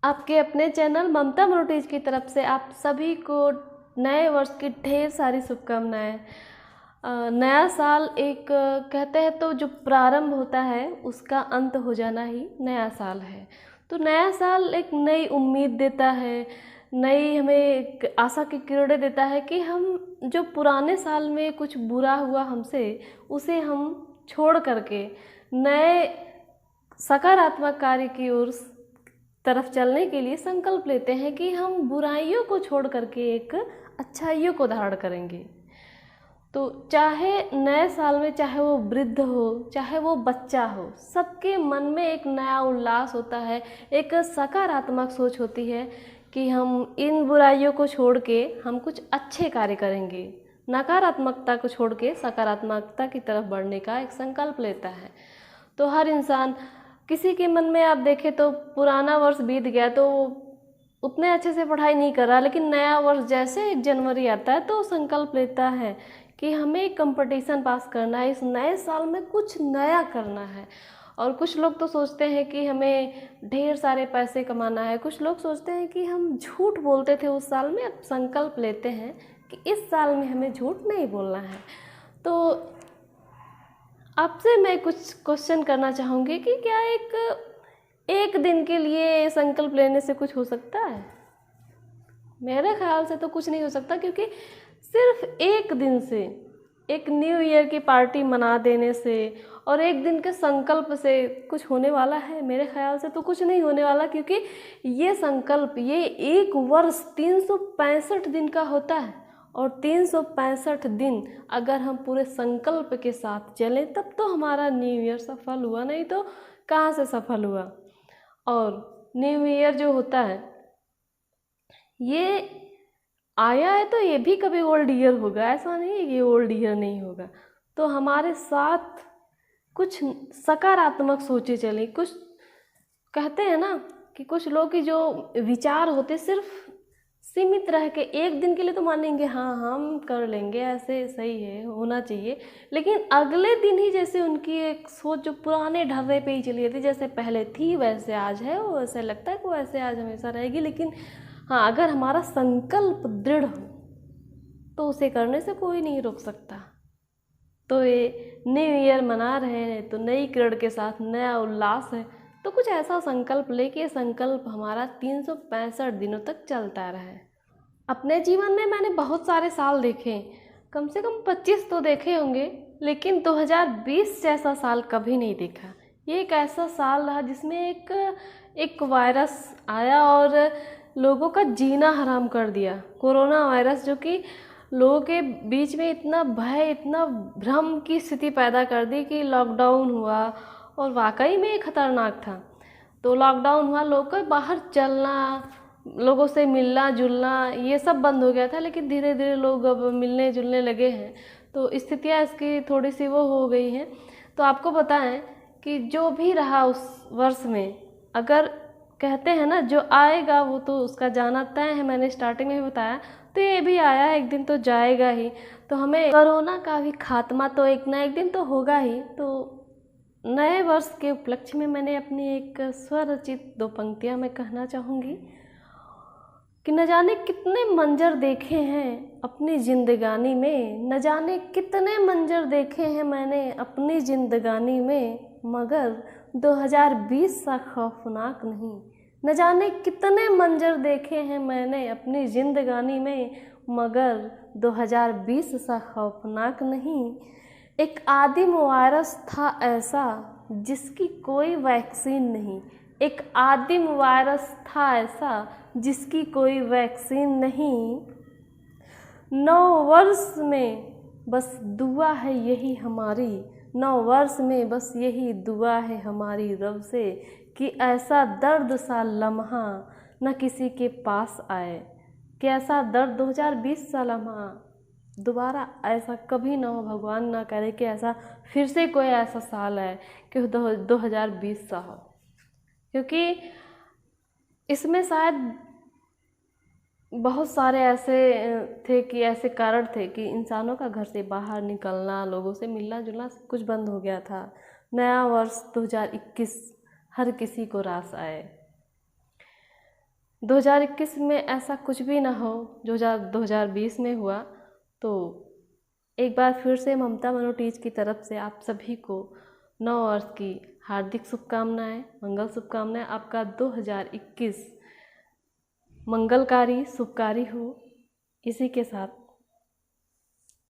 आपके अपने चैनल ममता मरोटीज की तरफ से आप सभी को नए वर्ष की ढेर सारी शुभकामनाएं। नया साल एक कहते हैं तो जो प्रारंभ होता है उसका अंत हो जाना ही नया साल है। तो नया साल एक नई उम्मीद देता है, नई हमें एक आशा की किरणें देता है कि हम जो पुराने साल में कुछ बुरा हुआ हमसे उसे हम छोड़ करके नए सकारात्मक कार्य की ओर तरफ चलने के लिए संकल्प लेते हैं कि हम बुराइयों को छोड़ करके एक अच्छाइयों को धारण करेंगे। तो चाहे नए साल में चाहे वो वृद्ध हो चाहे वो बच्चा हो, सबके मन में एक नया उल्लास होता है, एक सकारात्मक सोच होती है कि हम इन बुराइयों को छोड़ के हम कुछ अच्छे कार्य करेंगे। नकारात्मकता को छोड़ के सकारात्मकता की तरफ बढ़ने का एक संकल्प लेता है। तो हर इंसान, किसी के मन में आप देखें तो पुराना वर्ष बीत गया तो उतने अच्छे से पढ़ाई नहीं कर रहा, लेकिन नया वर्ष जैसे 1 जनवरी आता है तो संकल्प लेता है कि हमें एक कंपटीशन पास करना है, इस नए साल में कुछ नया करना है। और कुछ लोग तो सोचते हैं कि हमें ढेर सारे पैसे कमाना है, कुछ लोग सोचते हैं कि हम झूठ बोलते थे उस साल में, अब संकल्प लेते हैं कि इस साल में हमें झूठ नहीं बोलना है। तो आपसे मैं कुछ क्वेश्चन करना चाहूँगी कि क्या एक दिन के लिए संकल्प लेने से कुछ हो सकता है? मेरे ख्याल से तो कुछ नहीं हो सकता, क्योंकि सिर्फ एक दिन से, एक न्यू ईयर की पार्टी मना देने से और एक दिन के संकल्प से कुछ होने वाला है? मेरे ख्याल से तो कुछ नहीं होने वाला, क्योंकि ये संकल्प, ये एक वर्ष 365 दिन का होता है और 365 दिन अगर हम पूरे संकल्प के साथ चलें तब तो हमारा न्यू ईयर सफल हुआ, नहीं तो कहाँ से सफल हुआ। और न्यू ईयर जो होता है ये आया है तो ये भी कभी ओल्ड ईयर होगा, ऐसा नहीं है कि ओल्ड ईयर नहीं होगा। तो हमारे साथ कुछ सकारात्मक सोचे चलें। कुछ कहते हैं ना कि कुछ लोग की जो विचार होते सिर्फ सीमित रह के एक दिन के लिए तो मानेंगे, हाँ हम कर लेंगे, ऐसे सही है, होना चाहिए, लेकिन अगले दिन ही जैसे उनकी एक सोच जो पुराने ढर्रे पे ही चली जाती, जैसे पहले थी वैसे आज है, वो ऐसा लगता है कि वो ऐसे आज हमेशा रहेगी। लेकिन हाँ, अगर हमारा संकल्प दृढ़ हो तो उसे करने से कोई नहीं रोक सकता। तो ये न्यू ईयर मना रहे हैं तो नई किरण के साथ नया उल्लास है, तो कुछ ऐसा संकल्प लेके ये संकल्प हमारा 365 दिनों तक चलता रहे। अपने जीवन में मैंने बहुत सारे साल देखे, कम से कम 25 तो देखे होंगे, लेकिन 2020 जैसा साल कभी नहीं देखा। ये एक ऐसा साल रहा जिसमें एक वायरस आया और लोगों का जीना हराम कर दिया। कोरोना वायरस जो कि लोगों के बीच में इतना भय, इतना भ्रम की स्थिति पैदा कर दी कि लॉकडाउन हुआ, और वाकई में खतरनाक था। तो लॉकडाउन हुआ, लोगों को बाहर चलना, लोगों से मिलना जुलना ये सब बंद हो गया था, लेकिन धीरे धीरे लोग अब मिलने जुलने लगे हैं, तो स्थितियाँ इसकी थोड़ी सी वो हो गई हैं। तो आपको बताएं कि जो भी रहा उस वर्ष में, अगर कहते हैं ना जो आएगा वो तो उसका जाना तय है, मैंने स्टार्टिंग में बताया, तो ये भी आया एक दिन तो जाएगा ही। तो हमें कोरोना का भी खात्मा तो एक ना एक दिन तो होगा ही। तो नए वर्ष के उपलक्ष्य में मैंने अपनी एक स्वरचित 2 पंक्तियाँ मैं कहना चाहूँगी कि न जाने कितने मंजर देखे हैं अपनी जिंदगानी में, न जाने कितने मंजर देखे हैं मैंने अपनी जिंदगानी में, मगर 2020 सा खौफनाक नहीं। न जाने कितने मंजर देखे हैं मैंने अपनी जिंदगानी में, मगर 2020 सा खौफनाक नहीं। एक आदिम वायरस था ऐसा जिसकी कोई वैक्सीन नहीं, एक आदिम वायरस था ऐसा जिसकी कोई वैक्सीन नहीं। 9 वर्ष में बस दुआ है यही हमारी, 9 वर्ष में बस यही दुआ है हमारी रब से कि ऐसा दर्द सा लम्हा न किसी के पास आए, कि ऐसा दर्द 2020 सा लम्हा दोबारा ऐसा कभी ना हो, भगवान ना करे कि ऐसा फिर से कोई ऐसा साल आए कि 2020 सा हो। क्योंकि इसमें शायद बहुत सारे ऐसे थे कि ऐसे कारण थे कि इंसानों का घर से बाहर निकलना, लोगों से मिलना जुलना सब कुछ बंद हो गया था। नया वर्ष 2021 हर किसी को रास आए। 2021 में ऐसा कुछ भी ना हो जो 2020 में हुआ। तो एक बार फिर से ममता मनोटीज की तरफ से आप सभी को नव वर्ष की हार्दिक शुभकामनाएं, मंगल शुभकामनाएं। आपका 2021 मंगलकारी शुभकारी हो। इसी के साथ